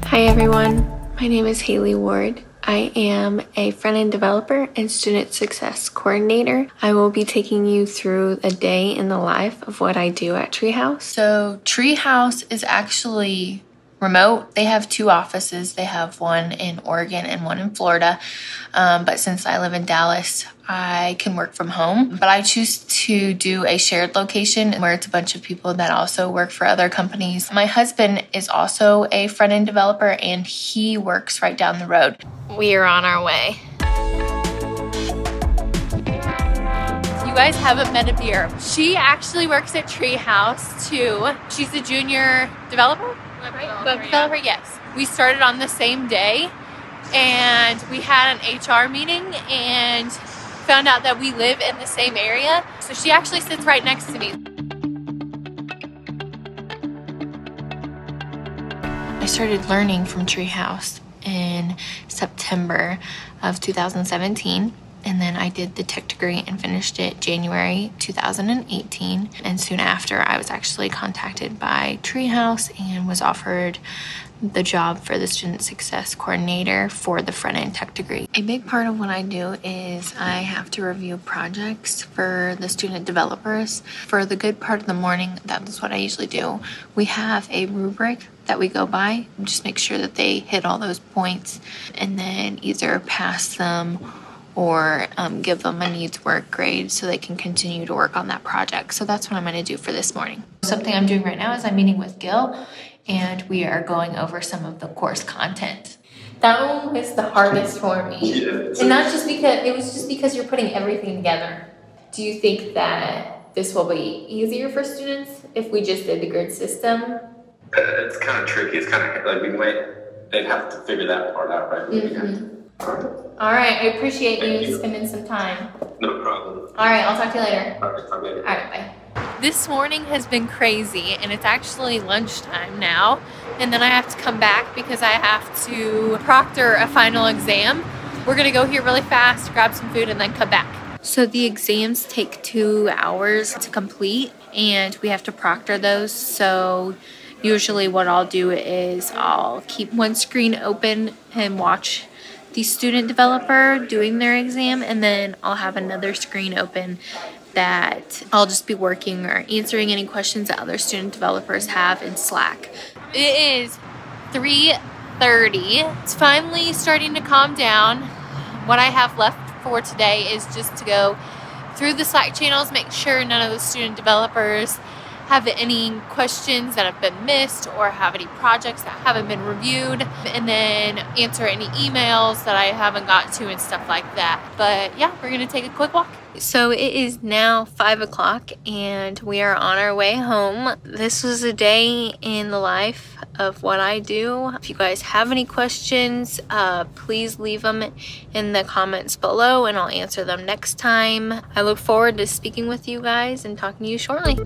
Hi everyone, my name is Haley Ward. I am a front-end developer and student success coordinator. I will be taking you through a day in the life of what I do at Treehouse. So Treehouse is actually remote. They have 2 offices. They have one in Oregon and one in Florida. But since I live in Dallas, I can work from home. But I choose to do a shared location where it's a bunch of people that also work for other companies. My husband is also a front-end developer and he works right down the road. We are on our way. You guys haven't met Amir. She actually works at Treehouse too. She's a junior developer? Web developer, yes. We started on the same day and we had an HR meeting and found out that we live in the same area. So she actually sits right next to me. I started learning from Treehouse in September of 2017. And then I did the tech degree and finished it January 2018. And soon after, I was actually contacted by Treehouse and was offered the job for the student success coordinator for the Front End Techdegree. A big part of what I do is I have to review projects for the student developers. For the good part of the morning, that's what I usually do. We have a rubric that we go by, just make sure that they hit all those points and then either pass them or give them a needs work grade so they can continue to work on that project. So that's what I'm gonna do for this morning. Something I'm doing right now is I'm meeting with Gil and we are going over some of the course content. That one was the hardest for me. And not just because, it was just because you're putting everything together. Do you think that this will be easier for students if we just did the grid system? It's kind of tricky. It's kind of like they'd have to figure that part out, right? Mm-hmm. All right, I appreciate you spending some time. No problem. All right, I'll talk to you later. All right, talk later. All right, bye. This morning has been crazy and it's actually lunchtime now. And then I have to come back because I have to proctor a final exam. We're gonna go here really fast, grab some food and then come back. So the exams take 2 hours to complete and we have to proctor those. So usually what I'll do is I'll keep one screen open and watch the student developer doing their exam, and then I'll have another screen open that I'll just be working or answering any questions that other student developers have in Slack. It is 3:30. It's finally starting to calm down. What I have left for today is just to go through the Slack channels, make sure none of the student developers have any questions that have been missed or have any projects that haven't been reviewed, and then answer any emails that I haven't got to and stuff like that. But yeah, we're gonna take a quick walk. So it is now 5 o'clock and we are on our way home. This was a day in the life of what I do. If you guys have any questions, please leave them in the comments below and I'll answer them next time. I look forward to speaking with you guys and talking to you shortly.